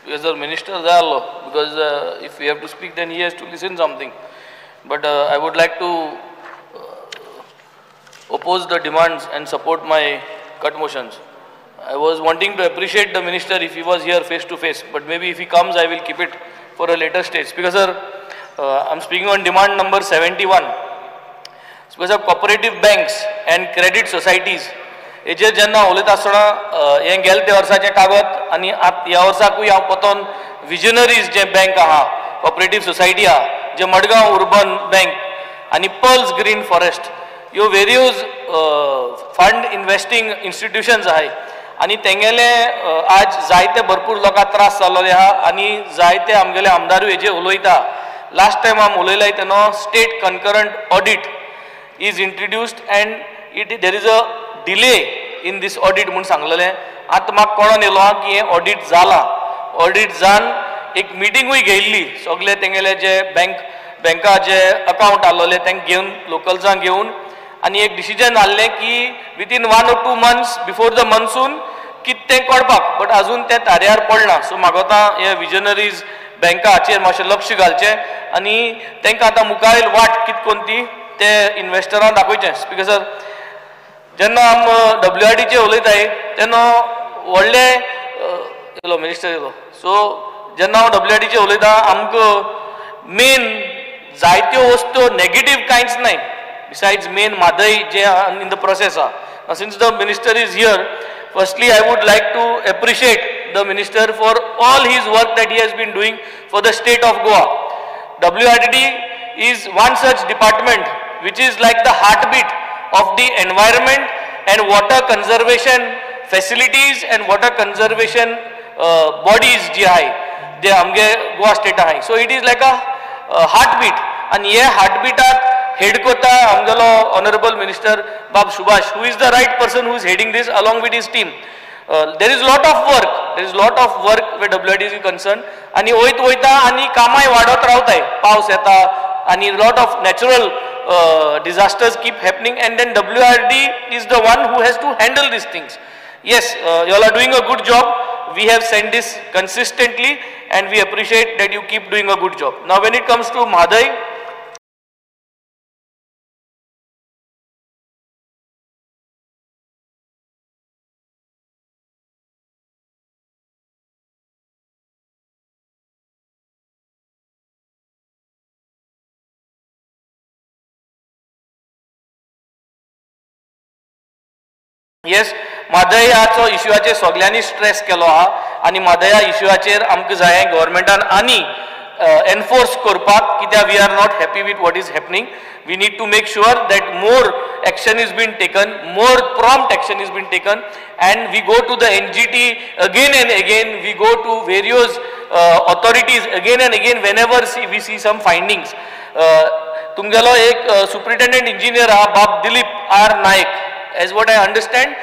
because the minister is there, because if we have to speak, then he has to listen something. But I would like to oppose the demands and support my cut motions. I was wanting to appreciate the minister if he was here face to face, but maybe if he comes, I will keep it for a later stage. Because sir, I'm speaking on demand number 71. Because of cooperative banks and credit societies, हेजेर जेन्ना उलयता आसतना हें गेल ते वर्साचें कागद आनी ह्या वर्साकूय हांव पोतोन विजनरीज जे बँक आहा, कॉपरेटीव सोसायटी आहा, जे मडगांव उर्बन बँक आनी पर्ल्स ग्रीन फॉरेस्ट ह्यो वेरियस फंड इन्वेस्टिंग इन्स्टिट्यूशन्स आहाय आनी तेंगेले आज जायते भरपूर लोकांक त्रास जाल्ले आहा आनी जायते आमगेले आमदारूय हेजेर उलयता. लास्ट टायम आमी उलयले तेन्ना state concurrent audit is introduced and there is a delay in this audit म्हणून सांगलेलें. आतां म्हाका कळोन येयलो की हें ऑडिट जालां. ऑडिट जावन एक मिटींगूय घेयल्ली सगळे तेंगेले जे बँका जे अकाउंट आसलेले तेंक घेवन लोकल्सांक घेवन आनी एक डिसिजन जाल्लें की within 1 or 2 months before the monsoon कितें तें करपाक, बट आजून तें तारयार पडना. सो म्हाका आतां हे विजनरीज बँकाचेर मातशें लक्ष घालचें आनी तेंकां आतां मुखावेल वाट कितें कोन्न ती ते इन्वेस्टरांक दाखोवचें. स्पिकर जेन्ना आमी WRDचेर उलयताय तेन्ना व्हडले येलो मिनिस्टर येलो. सो जेन्ना हांव WRDचेर उलयतां आमकां मेन जायत्यो वस्तू नेगेटीव कांयच नाय बिसायड्स मेन म्हादय जे इन द प्रोसेस आहा. Since the minister is here, firstly I would like to appreciate the minister for all his work that he has been doing for the state of Goa. WRDD is one such department which is like the heartbeat of the environment and water conservation facilities and water conservation bodies जे आहाय ते आमगे Goa state आहाय. So it is like a heartbeat आनी हे हार्टबीटाक head करता आमगेलो honourable minister बाब Subhash, who is the right person who is heading this along with his team. There is lot of work where WRDD is concerned आनी वयता आनी कामाय वाडत रावताय. पावस येता आनी lot of natural disasters keep happening and then WRDD is the one who has to handle these things. Yes, you all are doing a good job. We have sent this consistently and we appreciate that you keep doing a good job. Now when it comes to Mahaday, yes म्हादयाचो इश्यूआचेर सगळ्यांनी stress केलो आहा आनी म्हादया इश्यूआचेर आमकां जाय गव्हर्मेंटान आनी enforce करपाक, कित्याक we are not happy with what is happening. We need to make sure that more action is been taken, more prompt action is been taken and we go to the NGT again and again, we go to various authorities again and again whenever we see some findings. तुमगेलो एक superintendent engineer आहा बाब Dilip R Naik. As what I understand,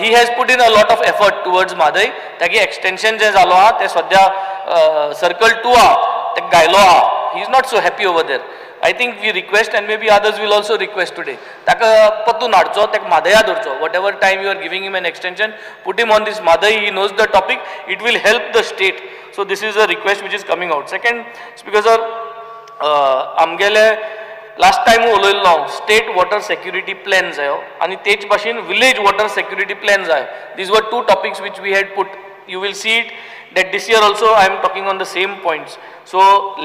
he has put in a lot of effort towards Mahaday. ताकी extension जे जालो आहा ते सद्या circle 2 आहा ते गायलो आहा. He is not so happy over there. I think we request and maybe others will also request today. ताका पतून हाडचो, ताका म्हादया धरचो. Whatever time you are giving him an extension, put him on this Mahaday. He knows the topic. It will help the state. So this is a request which is coming out. Second, Speaker sir, आमगेले last time उलयल्लो state water security plan जायो आनी तेच भाशेन village water security plan जायो. These were two topics which we had put. You will see it that this year also I am talking on the same points. So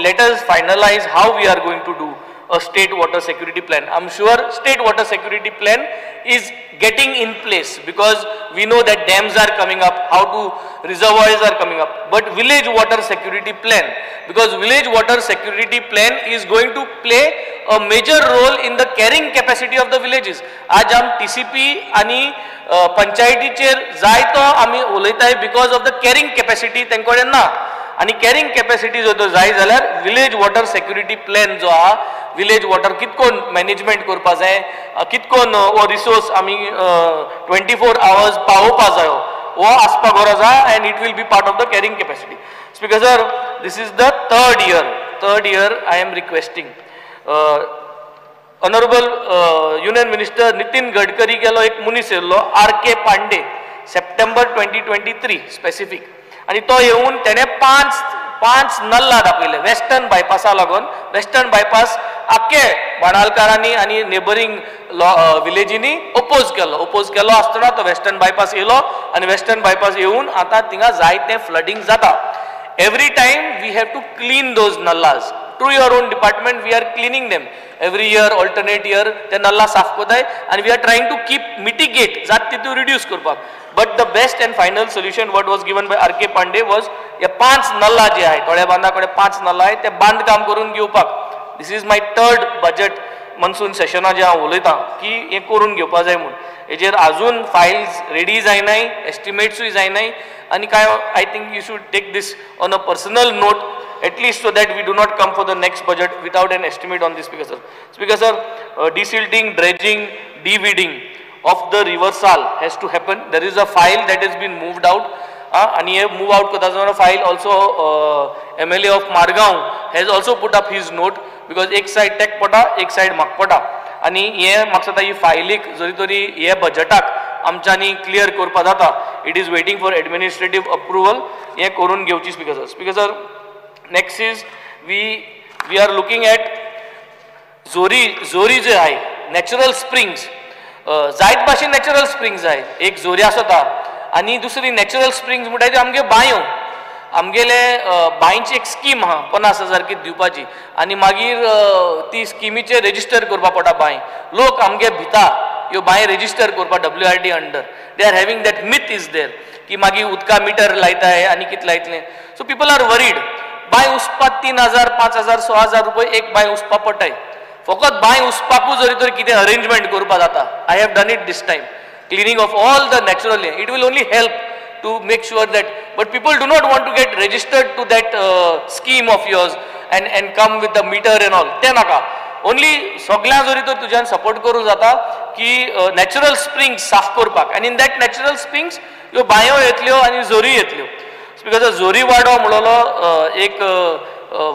let us finalize how we are going to do a state water security plan. I'm sure state water security plan is getting in place because we know that dams are coming up, how to reservoirs are coming up. But village water security plan, because village water security plan is going to play a major role in the carrying capacity of the villages. आज आम TCP आणि पंचायतीचेर जाय तो आमी उलयताय because of the carrying capacity तेंकोडे ना. आणि carrying capacity जो तो जाय जाल्यार विलेज वॉटर सेक्युरिटी प्लॅन जो आहा, विलेज वॉटर कितकोन मॅनेजमेंट करपा जाय, कितकोन हो रिसोर्स आमी 24 hours पावोवपा जायो, हो आसपा गरज आहा and it will be part of the carrying capacity. Speaker sir, this is the third year I am requesting. Honorable Union Minister Nitin Gadkari गेलो एक मनीस येयल्लो, R.K. Pandey, September 2023 specific. आणि तो येऊन त्याने पांच नल्ला दाखयले वेस्टर्न बायपासा लागून. वेस्टर्न बायपास आख्खे बाणालकारांनी आणि नेबरिंग विलेजींनी ओपोज केलो आसतना तो वेस्टर्न बायपास येयलो आणि वेस्टर्न बायपास येऊन आता थिंगा जायते फ्लडिंग जाता. Every time we have to clean those nallahs. Through your own department we are cleaning them every year, alternate year ते नल्ला साफ कोताय आणि we are trying to keep mitigate जात तितू रिड्यूस करपाक. But the best and final solution what was given by R.K. Pande was हे 5 नल्ला जे आहे तोळ्या बांदा कडेन 5 नल्ला आहे ते बांदकाम करून घेवपाक. This is my 3rd budget monsoon सेशना जे हांव उलयतां की हे करून घेवपा जाय म्हणून. हेजेर अजून फायल्स रेडी जायनाय, एस्टिमेट्सूय जायनाय आणि काय I think you should take this on a personal note at least so that we do not come for the next budget without an estimate on this. Speaker sir, Speaker sir, desilting, dredging, de-weeding of the river Sal has to happen. There is a file that has been moved out and he move out kota file also. MLA of Margaon has also put up his note because एक side tech pota, एक side mak pota आणि हे म्हाका दिसता ही फायलीक जरी तरी हे बजेटाक आमच्यांनी clear करपा जाता. It is waiting for administrative approval. हे करून घेवची. Speaker sir. Speaker sir, next is we are looking at zori जे आहे नॅचरल स्प्रिंग्स. जायत भाशेन नॅचरल स्प्रिंग्स आहे. एक जोरी आसता आणि दुसरी नॅचरल स्प्रिंग्स म्हणटा ती आमगे बांयो. आमगेले बांयची एक स्कीम आहा 50,000 कितें दिवपाची आणि मागीर ती स्किमीचेर रेजिस्टर करपा पडटा बांय. लोक आमगे भिता ह्यो बांय रेजिस्टर करपा WRD under. They are having that myth is there की मागीर उदका मिटर लायताय आणि कितें लायतलें. So people are worried. बांय उसपाक 3,000, 5,000, 6,000 रुपये एक बांय उसपा पडटाय. फकत बांय उसपाकूच जरी तर कितें अरेंजमेंट करपा जाता. I have done it this time. Cleaning of all the natural. It will only help to make sure that, but people do not want to get registered to that scheme of yours and come with the meter and all. ते नाका. only सगळ्या जरी तर तुज्यान support करूं जाता की natural springs साफ करपाक आणि इन दॅट नॅचरल स्प्रिंग्स ह्यो बांयो येतल्यो आणि जोरी येतल्यो. बिकॉज जोरी वाडो म्हणलो एक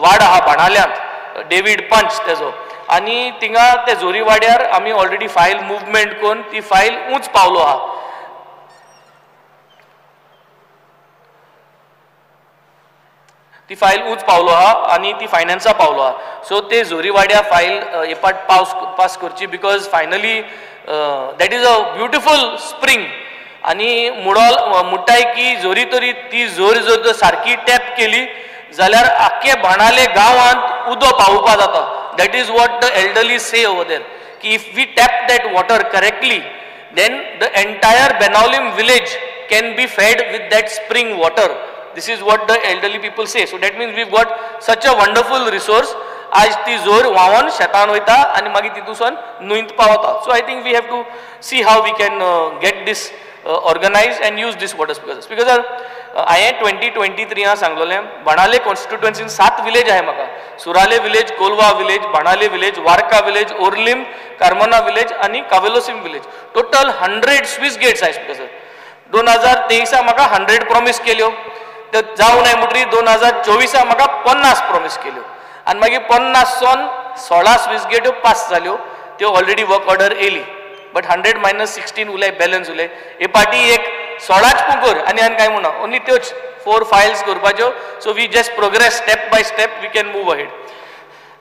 वाड आहा बाणाल्यांत डेविड पंच तेजो आणि थिंगा ते जोरी वाड्यार आमी ऑलरेडी फायल मुवमेंट करून ती फायल उंच पावलो आहा. ती फायल उंच पावलो आहा आणि ती फायनान्सा पावलो आहा. सो ते जोरी वाड्या फायल एपाट पास करची because finally that is a beautiful spring आणि म्हणटाय की जोरी तरी ती जोर जर सारकी टॅप केली जाल्यार आख्खे बाणाले गांवांत उदक पावोवपा जाता. That is what the elderly say over there की if we tap that water correctly then the entire Benaulim village can be fed with that spring water. This is what the elderly people say. So that means we've got such a wonderful resource. आज ती जोर व्हांवन शेतान वयता आनी मागीर तितून न्हंयत पावता. So I think we have to see how we can get this organized and use this water. Because हांवें 2023 सांगलोलें बाणाले कॉन्स्टिट्युएन्सीन 7 विलेज आहे म्हाका. सुराले विलेज, कोलवा विलेज, बाणाले विलेज, वार्का विलेज, ओर्लिम, कार्मोना विलेज आणि कावेलोसिम विलेज. टोटल 100 स्विस गेट्स आहे. स्पीकर 2023 म्हाका 100 प्रॉमिस केल्यो. ते जावं नाही म्हणटरी 2024 म्हाका 50 प्रॉमिस केल्यो आणि मागीर 50 16 स्विस गेट्यो पास जाल्यो. त्यो ऑलरेडी वर्क ऑर्डर येयली. बट 100 - 16 उलय बॅलन्स उलय. हे पाटी एक 16च पुकर आणि काय म्हणा ओन्ली त्योच 4 फायल्स करपाच्यो. So we just progress step by step we can move ahead.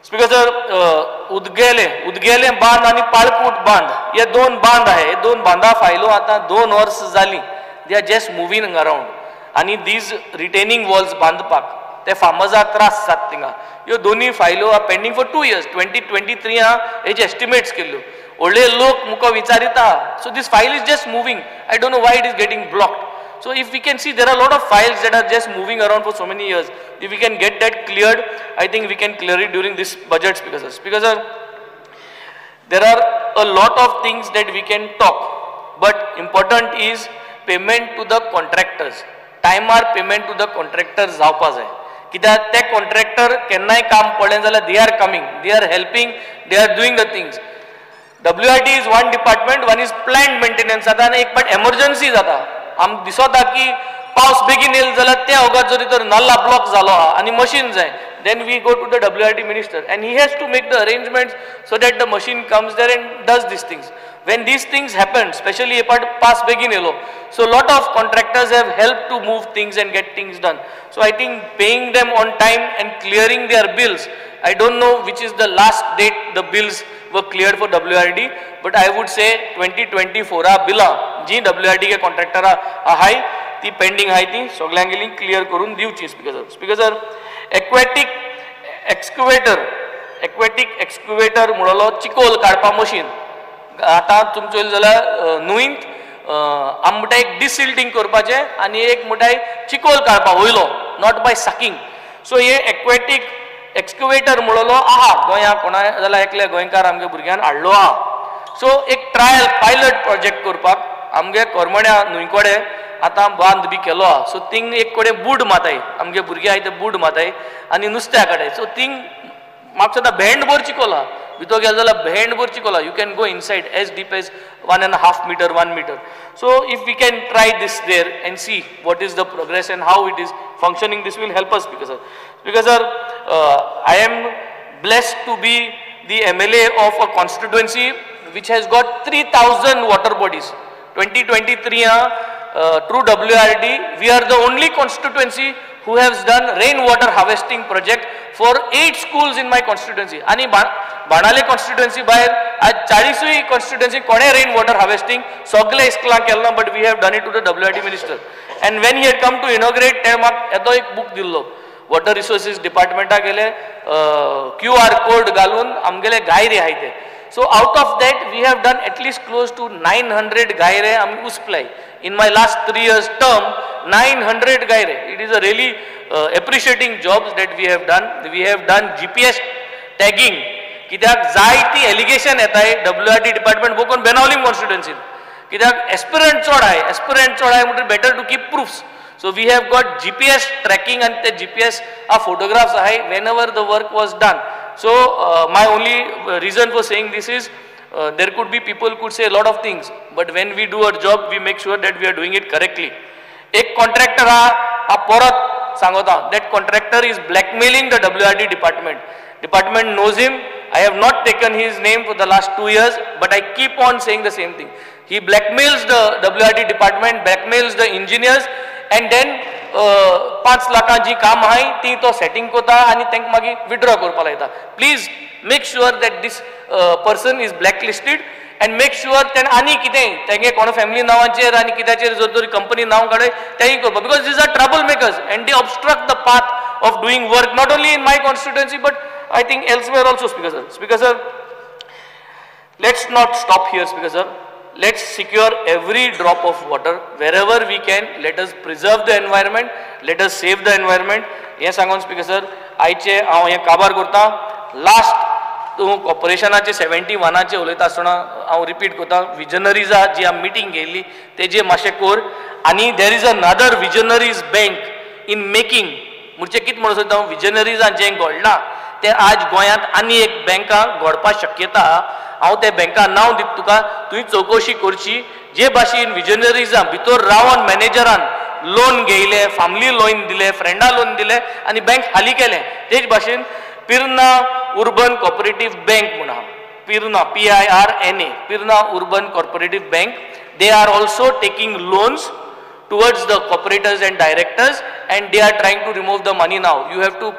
Speaker sir, उदगेले बांद आणि पाळकूट बांद हे 2 बांद आहे. हे 2 बांदा फायलो आता 2 वर्स जाली. They are just moving around आणि दीज रिटेनिंग वॉल्स बांदपाक ते फार्मर्साक त्रास जाता थिंगा. ह्यो दोनी फायलो आर पेंडिंग फॉर 2 years. 2023 हेजे एस्टिमेट्स केल्ल्यो. व्हडले लोक मुको विचारिता. So this file is just moving. I don't know why it is getting blocked. So if we can see there are a lot of files that are just moving around for so many years. If we can get that cleared, I think we can clear it during this budget. Because there are a lot of things that we can talk, but important is payment to the contractors. Time or payment to the contractors जावपा जाय. कित्याक ते contractor केन्नाय काम पडलें जाल्यार they are coming, they are helping, they are doing the things. WRT is one department, one is planned maintenance. आता एक पण emergency जाता. आम दिसता की पावस बेगीन येयलो जाल्यार ते वगत जरी तर नल्ला ब्लॉक जालो आहा आनी मशीन जाय then we go to the WRD minister, and he has to make the arrangements so that the machine comes there and does these things. When these things happen, especially a part pass begin elo, so lot of contractors have helped to move things and get things done. So I think paying them on time and clearing their bills, I don't know which is the last date the bills were cleared for WRD, but I would say 2024 bila ji WRD के contractor high ती pending high ती सगळ्यांगेली clear करून दिवची. Speaker sir, aquatic excavator म्हणलो चिकोल काडपा machine आता तुमचो जाल्यार न्हंयत आमटा एक डिसिल्टिंग करपाचे आनी एक मोठाय चिकोल काडपा वयलो, नॉट बाय सकिंग. सो हे एक्वेटिक एक्सकवेटर म्हणलो आहा गोंया कोणा जाल्यार एकल्या गोंयकार आमगे भुरग्यान हाडलो आहा. सो एक ट्रायल पायलट प्रोजेक्ट करपाक आमगे कोरमड्या न्हंयकोडे आतां बांद बी केलो आहा. सो थिंग एक कोडे बूड माताय, आमगे भुरगे आहाय ते बूड माताय आनी नुस्त्या काडाय. सो थिंग म्हाका सुद्दां भेंड भर चिकोल आहा, भितर गेलो जाल्यार भेंड भर चिकोल आहा. You can go inside as deep as 1.5 meter, 1 meter. So if we can try this there and see what is the progress and how it is functioning, this will help us. Because sir, I am blessed to be the MLA of a constituency which has got 3,000 water bodies. 2023 through WRD, we are the only constituency who has done rainwater harvesting project for 8 schools in my constituency. आणि बाणाले constituency बाहेर आज 40 constituency कोणे rainwater harvesting सगळे इस्कला केलना, but we have done it to the WRD minister. And when he had come to inaugurate, ते म्हाका येदो एक book दिल्लो water resources department गेले QR code घालून आमगेले गायरे आहाय ते. So out of that we have done at least close to 900 गायरे आमी उसप्लाय. In my last 3 years term, 900 gaire. It is a really appreciating jobs that we have done. We have done GPS tagging. कित्याक जायती allegation येताय WRD department बोकोन Benaulim constituency. कित्याक aspirant चोड आहाय म्हणून better to keep proofs. So we have got GPS tracking and the GPS photographs ahay whenever the work was done. So my only reason for saying this is there could be people could say a lot of things, but when we do our job, we make sure that we are doing it correctly. एक contractor हा परत सांगता, that contractor is blackmailing the WRD department. Department knows him. I have not taken his name for the last 2 years, but I keep on saying the same thing. He blackmails the WRD department, blackmails the engineers, and then 5 लाखांची काम आहाय ती तो setting कोता आणि त्यांक मागी withdraw करपा लायता. Please make sure that this person is blacklisted and make sure that any कितें तेंगे कोण family नावाचेर आणि कित्याचेर जर तरी company नाव काडय तेही करपा, because these are troublemakers and they obstruct the path of doing work not only in my constituency but I think elsewhere also. Speaker sir, let's not stop here. Speaker sir, let's secure every drop of water wherever we can. Let us preserve the environment, let us save the environment. हे सांगून speaker sir आयचे हांव हे काबार करता. Last तूं कॉर्पोरेशनाचे 71चे उलयता आसतना हांव repeat करता, विजनरीज जी आमी मिटींग घेयल्ली तेजे मातशें कोर. आनी there is another visionaries bank in making. म्हणजे कितें म्हणून सोदता, विजनरीजान जें घडलां तें आज गोंयांत आनी एक बँकां घडपा शक्यता. हांव त्या बँका नांव दिता तुका, तुवें चवकशी करची. जे भाशेन विजनरीजां भितर रावन मॅनेजरान लोन घेयले, फॅमिली लोन दिले, फ्रेंडा लोन दिले आनी बँक खाली केलें, तेच भाशेन पिर्ना urban cooperative bank म्हणून आहा, पिर्ना PIRNA, पिर्ना urban cooperative bank. They are also taking loans towards the cooperators and directors and they are trying to remove the money now. You have to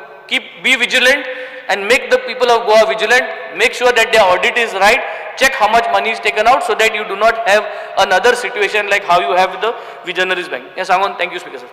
be vigilant and make the people of Goa vigilant. Make sure that their audit is right. Check how much money is taken out so that you do not have another situation like how you have with the Visionaries Bank. Yes, Angon, thank you, Speaker sir.